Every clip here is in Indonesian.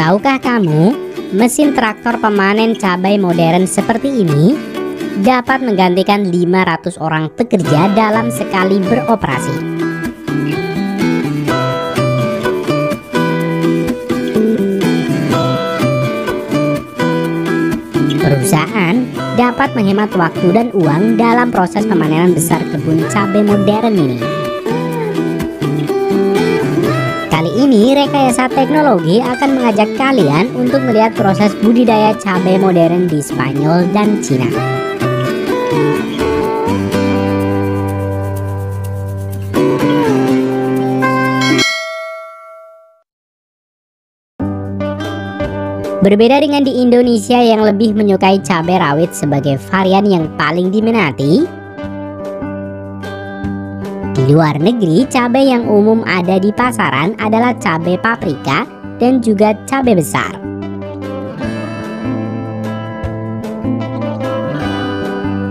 Tahukah kamu, mesin traktor pemanen cabai modern seperti ini dapat menggantikan 500 orang pekerja dalam sekali beroperasi. Perusahaan dapat menghemat waktu dan uang dalam proses pemanenan besar kebun cabai modern ini. Kali ini rekayasa teknologi akan mengajak kalian untuk melihat proses budidaya cabai modern di Spanyol dan Cina. Berbeda dengan di Indonesia yang lebih menyukai cabai rawit sebagai varian yang paling diminati, di luar negeri cabai yang umum ada di pasaran adalah cabai paprika dan juga cabai besar.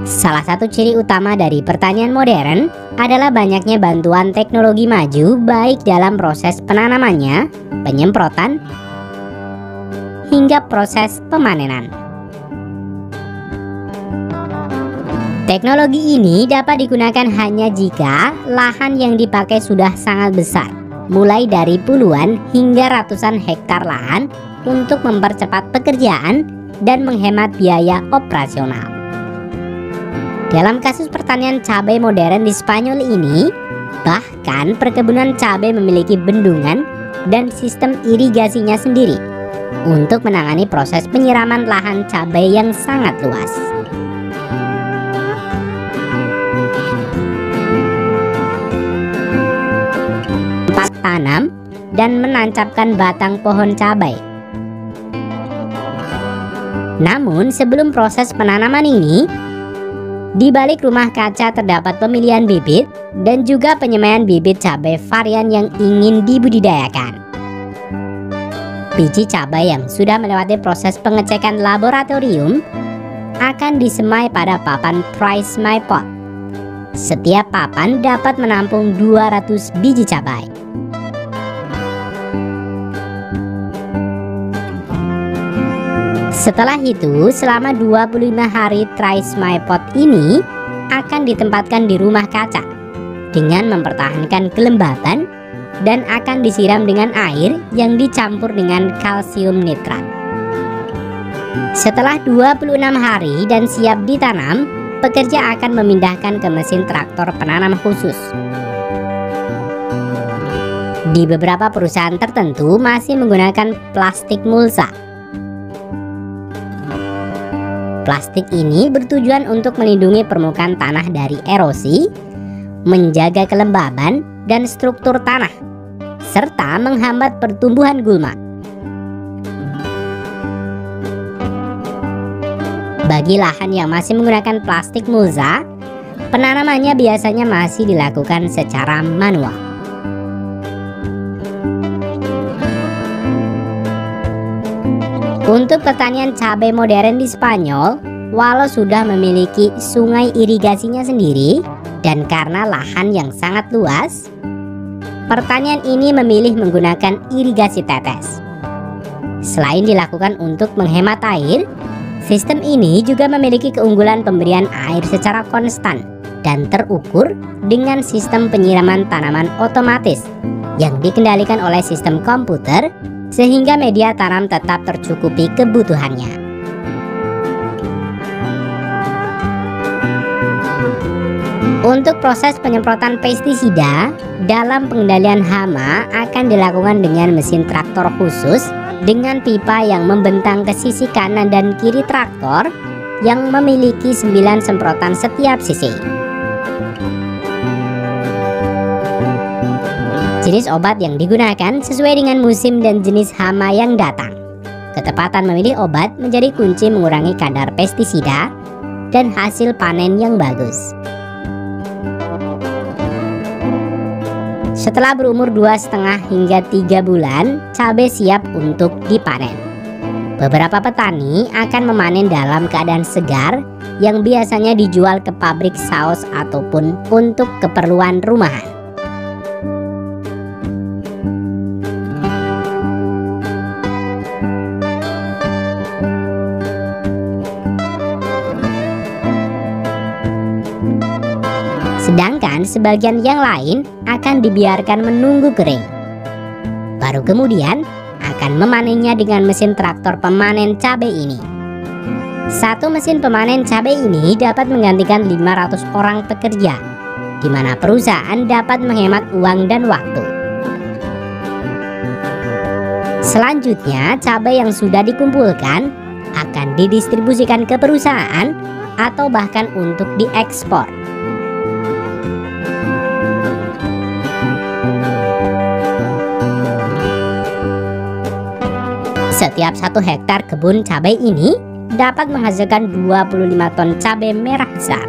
Salah satu ciri utama dari pertanian modern adalah banyaknya bantuan teknologi maju baik dalam proses penanamannya, penyemprotan, hingga proses pemanenan. Teknologi ini dapat digunakan hanya jika lahan yang dipakai sudah sangat besar, mulai dari puluhan hingga ratusan hektar lahan untuk mempercepat pekerjaan dan menghemat biaya operasional. Dalam kasus pertanian cabai modern di Spanyol ini, bahkan perkebunan cabai memiliki bendungan dan sistem irigasinya sendiri untuk menangani proses penyiraman lahan cabai yang sangat luas. Tempat tanam dan menancapkan batang pohon cabai. Namun sebelum proses penanaman ini, di balik rumah kaca terdapat pemilihan bibit dan juga penyemaian bibit cabai varian yang ingin dibudidayakan. Biji cabai yang sudah melewati proses pengecekan laboratorium akan disemai pada papan Try My Pot. Setiap papan dapat menampung 200 biji cabai. Setelah itu, selama 25 hari Try My Pot ini akan ditempatkan di rumah kaca dengan mempertahankan kelembapan dan akan disiram dengan air yang dicampur dengan kalsium nitrat. Setelah 26 hari dan siap ditanam, pekerja akan memindahkan ke mesin traktor penanam khusus. Di beberapa perusahaan tertentu masih menggunakan plastik mulsa. Plastik ini bertujuan untuk melindungi permukaan tanah dari erosi, menjaga kelembaban dan struktur tanah, serta menghambat pertumbuhan gulma. Bagi lahan yang masih menggunakan plastik mulsa, penanamannya biasanya masih dilakukan secara manual. Untuk pertanian cabai modern di Spanyol, walau sudah memiliki sungai irigasinya sendiri dan karena lahan yang sangat luas, pertanian ini memilih menggunakan irigasi tetes. Selain dilakukan untuk menghemat air, sistem ini juga memiliki keunggulan pemberian air secara konstan dan terukur dengan sistem penyiraman tanaman otomatis yang dikendalikan oleh sistem komputer sehingga media tanam tetap tercukupi kebutuhannya. Untuk proses penyemprotan pestisida dalam pengendalian hama akan dilakukan dengan mesin traktor khusus dengan pipa yang membentang ke sisi kanan dan kiri traktor yang memiliki 9 semprotan setiap sisi. Jenis obat yang digunakan sesuai dengan musim dan jenis hama yang datang. Ketepatan memilih obat menjadi kunci mengurangi kadar pestisida dan hasil panen yang bagus. Setelah berumur 2,5 hingga 3 bulan, cabai siap untuk dipanen. Beberapa petani akan memanen dalam keadaan segar yang biasanya dijual ke pabrik saus ataupun untuk keperluan rumahan. Sedangkan sebagian yang lain akan dibiarkan menunggu kering. Baru kemudian akan memanennya dengan mesin traktor pemanen cabai ini. Satu mesin pemanen cabai ini dapat menggantikan 500 orang pekerja, di mana perusahaan dapat menghemat uang dan waktu. Selanjutnya, cabai yang sudah dikumpulkan akan didistribusikan ke perusahaan atau bahkan untuk diekspor. Setiap 1 hektar kebun cabai ini dapat menghasilkan 25 ton cabai merah besar.